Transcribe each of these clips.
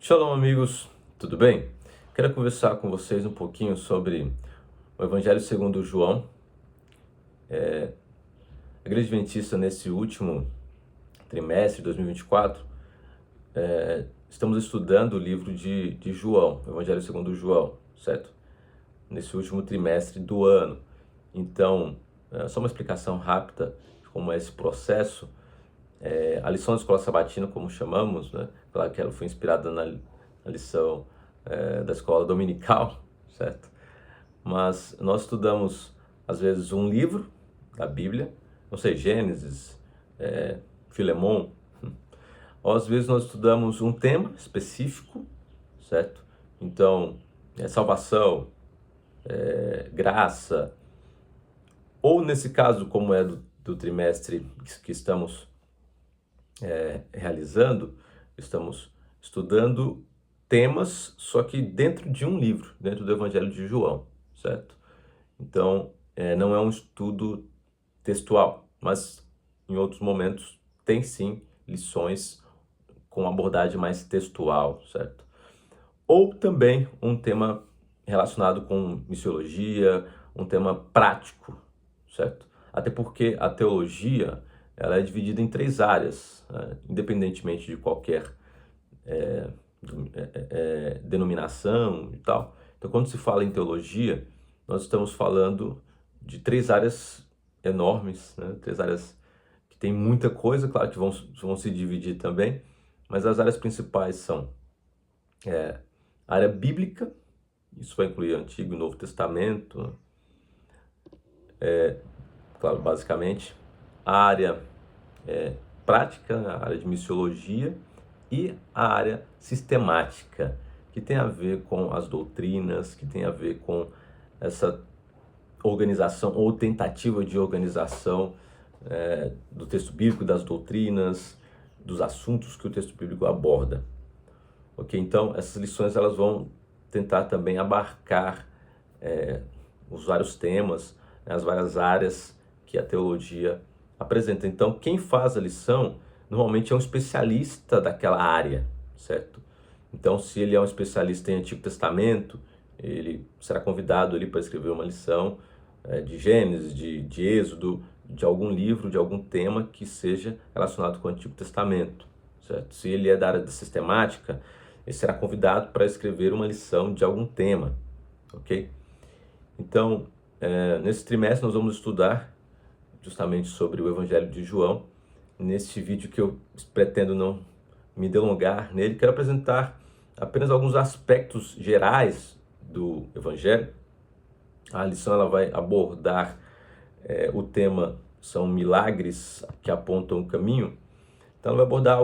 Shalom, amigos, tudo bem? Quero conversar com vocês um pouquinho sobre o Evangelho segundo João. A Igreja Adventista, nesse último trimestre de 2024, estamos estudando o livro de João, o Evangelho segundo João, certo? Nesse último trimestre do ano. Então, só uma explicação rápida de como é esse processo. A lição da escola sabatina, como chamamos, né? Claro que ela foi inspirada na lição da escola dominical, certo? Mas nós estudamos, às vezes, um livro da Bíblia, não sei, Gênesis, Filemon, ou às vezes nós estudamos um tema específico, certo? Então, salvação, graça, ou nesse caso, como é do trimestre que estamos realizando, estamos estudando temas, só que dentro de um livro, dentro do Evangelho de João, certo? Então, não é um estudo textual, mas em outros momentos tem sim lições com abordagem mais textual, certo? Ou também um tema relacionado com missiologia, um tema prático, certo? Até porque a teologia ela é dividida em três áreas, independentemente de qualquer denominação e tal. Então, quando se fala em teologia, nós estamos falando de três áreas enormes, né? Três áreas que tem muita coisa, claro que vão se dividir também, mas as áreas principais são a área bíblica, isso vai incluir Antigo e Novo Testamento, claro, basicamente, a área prática, a área de missiologia e a área sistemática, que tem a ver com as doutrinas, que tem a ver com essa organização ou tentativa de organização do texto bíblico, das doutrinas, dos assuntos que o texto bíblico aborda. Ok? Então, essas lições elas vão tentar também abarcar os vários temas, as várias áreas que a teologia apresenta. Então, quem faz a lição normalmente é um especialista daquela área, certo? Então, se ele é um especialista em Antigo Testamento, ele será convidado ali para escrever uma lição de Gênesis, de Êxodo, de algum livro, de algum tema que seja relacionado com o Antigo Testamento, certo? Se ele é da área da sistemática, ele será convidado para escrever uma lição de algum tema, ok? Então, nesse trimestre nós vamos estudar justamente sobre o Evangelho de João. Neste vídeo que eu pretendo não me delongar nele, quero apresentar apenas alguns aspectos gerais do Evangelho. A lição ela vai abordar o tema são milagres que apontam o caminho. Então ela vai abordar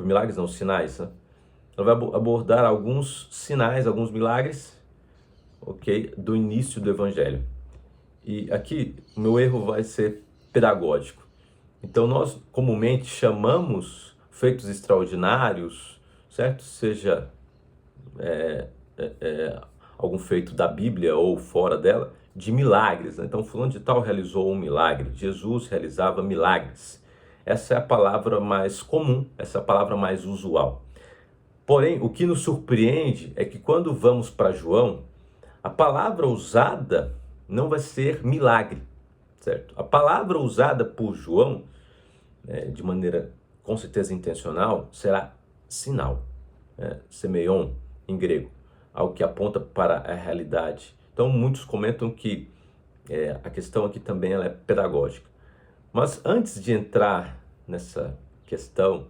milagres não, sinais, né? Ela vai abordar alguns sinais, alguns milagres, ok, do início do Evangelho. E aqui o meu erro vai ser pedagógico. Então nós comumente chamamos feitos extraordinários, certo? Seja algum feito da Bíblia ou fora dela, de milagres, né? Então fulano de tal realizou um milagre, Jesus realizava milagres. Essa é a palavra mais comum, essa é a palavra mais usual. Porém, o que nos surpreende é que quando vamos para João, a palavra usada não vai ser milagre, certo? A palavra usada por João, de maneira com certeza intencional, será sinal, semeion em grego, algo que aponta para a realidade. Então muitos comentam que a questão aqui também ela é pedagógica. Mas antes de entrar nessa questão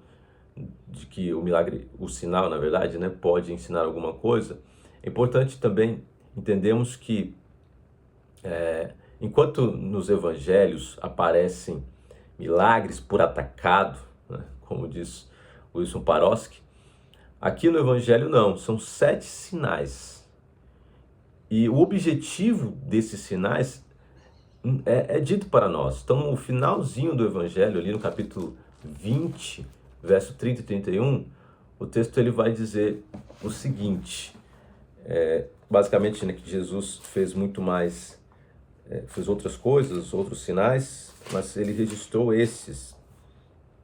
de que o milagre, o sinal, na verdade, né, pode ensinar alguma coisa, é importante também entendermos que enquanto nos evangelhos aparecem milagres por atacado, né, como diz Wilson Paroski, aqui no evangelho não, são 7 sinais. E o objetivo desses sinais é dito para nós. Então, no finalzinho do evangelho, ali no capítulo 20, verso 30 e 31, o texto ele vai dizer o seguinte, basicamente, né, que Jesus fez muito mais, fez outras coisas, outros sinais, mas ele registrou esses.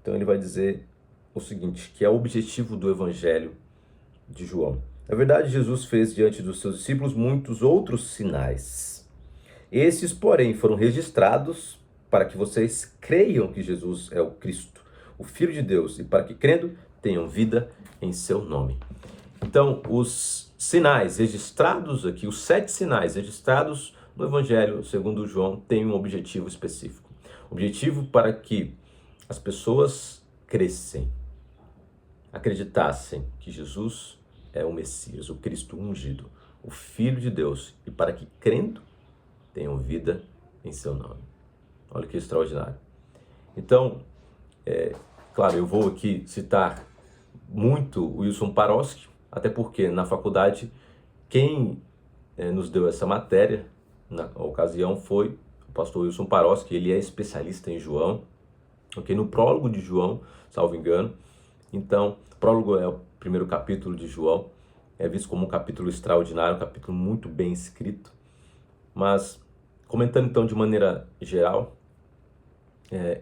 Então ele vai dizer o seguinte, que é o objetivo do evangelho de João. Na verdade, Jesus fez diante dos seus discípulos muitos outros sinais. Esses, porém, foram registrados para que vocês creiam que Jesus é o Cristo, o Filho de Deus, e para que, crendo, tenham vida em seu nome. Então, os sinais registrados aqui, os 7 sinais registrados no Evangelho segundo João, têm um objetivo específico. Objetivo para que as pessoas crescem, acreditassem que Jesus é o Messias, o Cristo ungido, o Filho de Deus, e para que, crendo, tenham vida em seu nome. Olha que extraordinário. Então, claro, eu vou aqui citar muito o Wilson Paroski, até porque na faculdade quem nos deu essa matéria na ocasião foi o pastor Wilson Paroski. Ele é especialista em João, ok? No prólogo de João, salvo engano. Então, o prólogo é o primeiro capítulo de João, é visto como um capítulo extraordinário, um capítulo muito bem escrito. Mas, comentando então de maneira geral,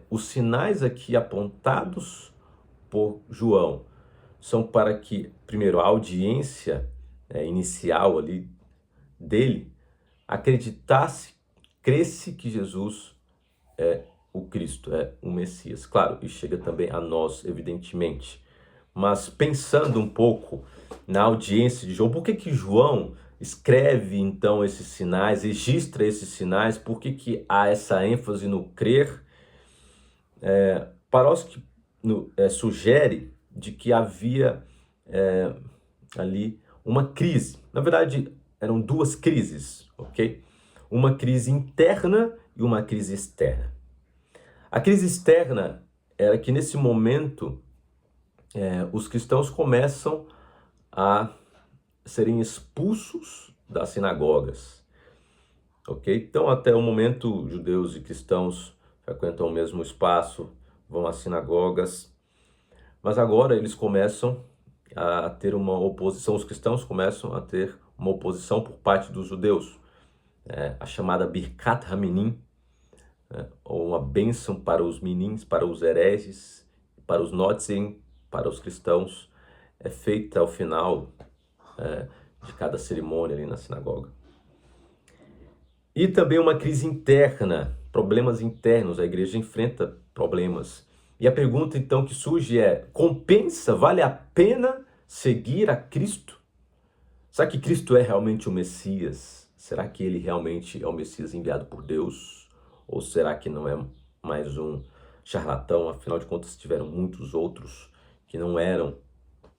os sinais aqui apontados por João são para que, primeiro, a audiência inicial ali dele acreditasse, cresce que Jesus é o Cristo, é o Messias. Claro, e chega também a nós, evidentemente. Mas pensando um pouco na audiência de João, por que João escreve então esses sinais, registra esses sinais, por que há essa ênfase no crer? Paroski sugere de que havia ali uma crise. Na verdade, eram 2 crises, ok? Uma crise interna e uma crise externa. A crise externa era que nesse momento os cristãos começam a serem expulsos das sinagogas, ok? Então, até o momento, judeus e cristãos frequentam o mesmo espaço, vão às sinagogas, mas agora eles começam a ter uma oposição, os cristãos começam a ter uma oposição por parte dos judeus, a chamada Birkat HaMinim, ou uma bênção para os minins, para os hereges, para os notzim, para os cristãos, é feita ao final de cada cerimônia ali na sinagoga. E também uma crise interna, problemas internos, a igreja enfrenta problemas. E a pergunta então que surge é: compensa, vale a pena seguir a Cristo? Será que Cristo é realmente o Messias? Será que ele realmente é o Messias enviado por Deus? Ou será que não é mais um charlatão? Afinal de contas, tiveram muitos outros que não eram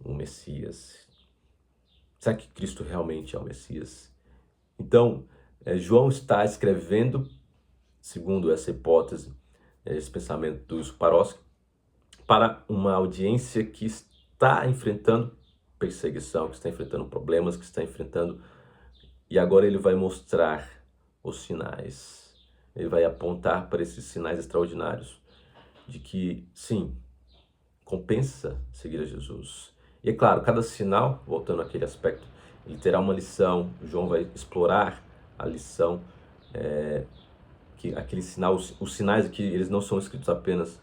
o Messias. Será que Cristo realmente é o Messias? Então, João está escrevendo, segundo essa hipótese, esse pensamento do Wilson Paroski, para uma audiência que está enfrentando perseguição, que está enfrentando problemas, que está enfrentando... E agora ele vai mostrar os sinais. Ele vai apontar para esses sinais extraordinários de que, sim, compensa seguir a Jesus. E é claro, cada sinal, voltando àquele aspecto, ele terá uma lição. João vai explorar a lição, que aquele sinal, os sinais aqui, eles não são escritos apenas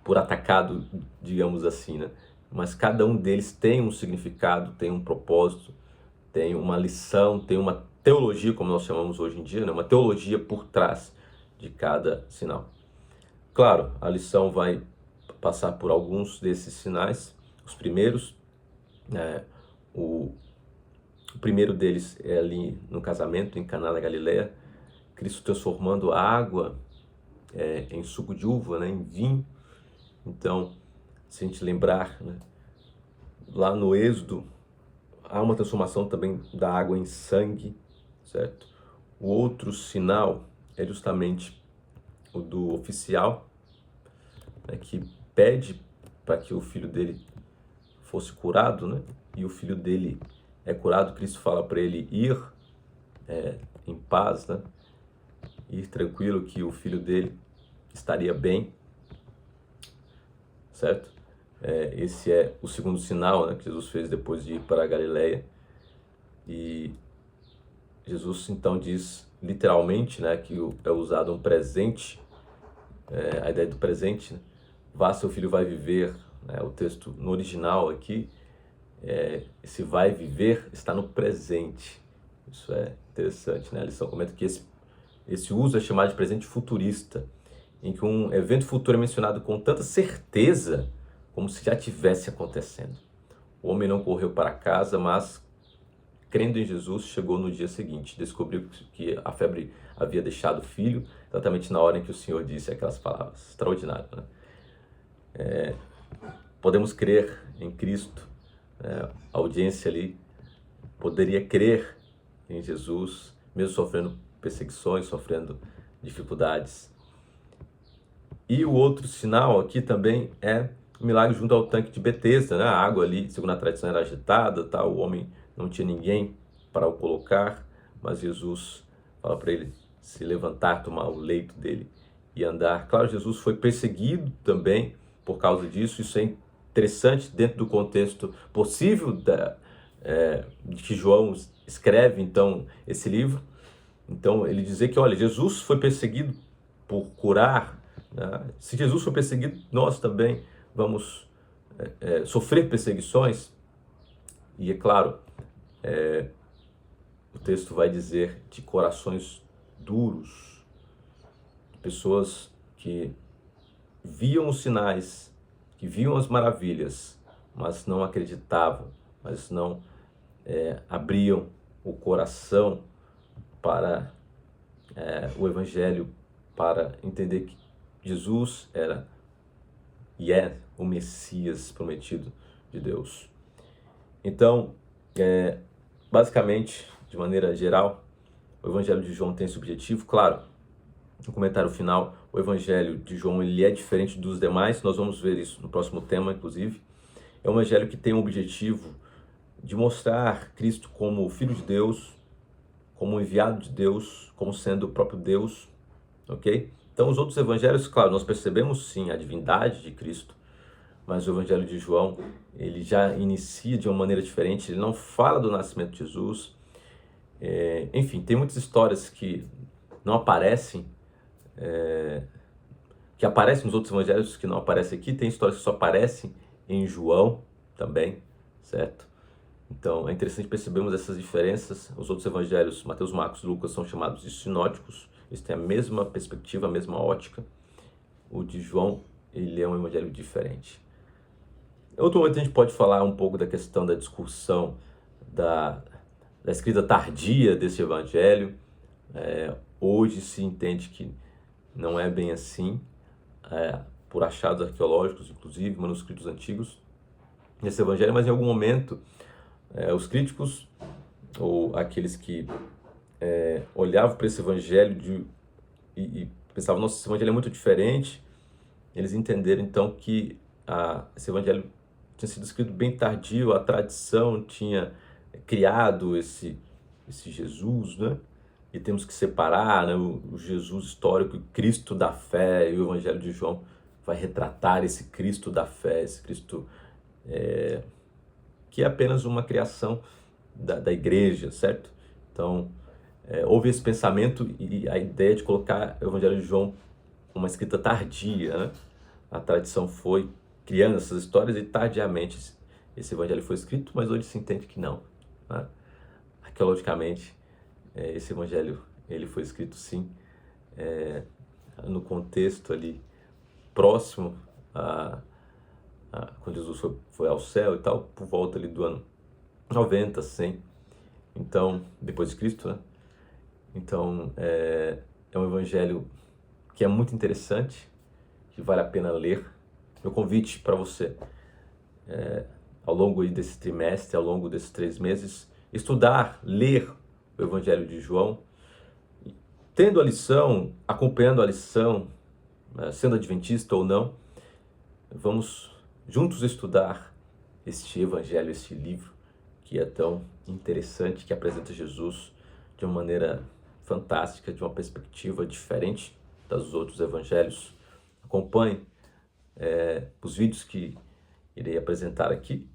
por atacado, digamos assim, né? Mas cada um deles tem um significado, tem um propósito, tem uma lição, tem uma teologia, como nós chamamos hoje em dia, né? Uma teologia por trás de cada sinal. Claro, a lição vai passar por alguns desses sinais. Os primeiros, o primeiro deles é ali no casamento em Caná da Galileia, Cristo transformando a água em suco de uva, né, em vinho. Então, se a gente lembrar, né, lá no Êxodo, há uma transformação também da água em sangue, certo? O outro sinal é justamente o do oficial, né, que pede para que o filho dele fosse curado, né? E o filho dele é curado. Cristo fala para ele ir em paz, né? Ir tranquilo, que o filho dele estaria bem, certo? Esse é o segundo sinal, né, que Jesus fez depois de ir para a Galileia. E Jesus então diz literalmente, né, que é usado um presente, a ideia do presente, né? Vá, seu filho vai viver, né, o texto no original aqui esse vai viver está no presente. Isso é interessante, né? A lição comenta que esse uso é chamado de presente futurista, em que um evento futuro é mencionado com tanta certeza como se já tivesse acontecendo. O homem não correu para casa, mas, crendo em Jesus, chegou no dia seguinte. Descobriu que a febre havia deixado o filho, exatamente na hora em que o Senhor disse aquelas palavras. Extraordinário, né? Podemos crer em Cristo. A audiência ali poderia crer em Jesus, mesmo sofrendo perseguições, sofrendo dificuldades. E o outro sinal aqui também é o milagre junto ao tanque de Betesda, né? A água ali, segundo a tradição, era agitada, tá? O homem não tinha ninguém para o colocar, mas Jesus fala para ele se levantar, tomar o leito dele e andar. Claro, Jesus foi perseguido também por causa disso. Isso é interessante dentro do contexto possível de que João escreve, então, esse livro. Então, ele dizer que, olha, Jesus foi perseguido por curar, né? Se Jesus foi perseguido, nós também vamos sofrer perseguições. E, é claro, o texto vai dizer de corações duros, pessoas que viam os sinais, que viam as maravilhas, mas não acreditavam, mas não abriam o coração para o Evangelho, para entender que Jesus era e é o Messias prometido de Deus. Então, basicamente, de maneira geral, o Evangelho de João tem esse objetivo. Claro, no comentário final, o Evangelho de João ele é diferente dos demais. Nós vamos ver isso no próximo tema, inclusive. É um Evangelho que tem o objetivo de mostrar Cristo como o Filho de Deus, como o enviado de Deus, como sendo o próprio Deus, ok? Então, os outros evangelhos, claro, nós percebemos sim a divindade de Cristo, mas o Evangelho de João, ele já inicia de uma maneira diferente, ele não fala do nascimento de Jesus. Enfim, tem muitas histórias que não aparecem, que aparecem nos outros evangelhos, que não aparecem aqui. Tem histórias que só aparecem em João também, certo? Então, é interessante percebermos essas diferenças. Os outros evangelhos, Mateus, Marcos e Lucas, são chamados de sinóticos. Eles têm a mesma perspectiva, a mesma ótica. O de João, ele é um evangelho diferente. Em outro momento a gente pode falar um pouco da questão da discussão da escrita tardia desse evangelho. Hoje se entende que não é bem assim, por achados arqueológicos, inclusive, manuscritos antigos, nesse evangelho, mas em algum momento os críticos, ou aqueles que olhavam para esse evangelho e pensavam, nossa, esse evangelho é muito diferente, eles entenderam então que esse evangelho tinha sido escrito bem tardio, a tradição tinha criado esse Jesus, né? E temos que separar, né, o Jesus histórico, o Cristo da fé, e o Evangelho de João vai retratar esse Cristo da fé, esse Cristo que é apenas uma criação da igreja, certo? Então, houve esse pensamento e a ideia de colocar o Evangelho de João uma escrita tardia, né? A tradição foi criando essas histórias e tardiamente esse evangelho foi escrito, mas hoje se entende que não, né? Arqueologicamente, esse evangelho ele foi escrito sim, no contexto ali próximo quando Jesus foi ao céu e tal, por volta ali do ano 90, 100, então, depois de Cristo, né? Então, é um evangelho que é muito interessante, que vale a pena ler. Meu convite para você, ao longo desse trimestre, ao longo desses 3 meses, estudar, ler o Evangelho de João, tendo a lição, acompanhando a lição, sendo adventista ou não, vamos juntos estudar este Evangelho, este livro, que é tão interessante, que apresenta Jesus de uma maneira fantástica, de uma perspectiva diferente dos outros evangelhos. Acompanhe os vídeos que irei apresentar aqui,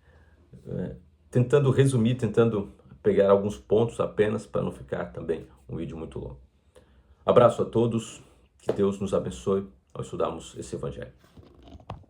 tentando resumir, tentando pegar alguns pontos apenas para não ficar também um vídeo muito longo. Abraço a todos, que Deus nos abençoe ao estudarmos esse evangelho.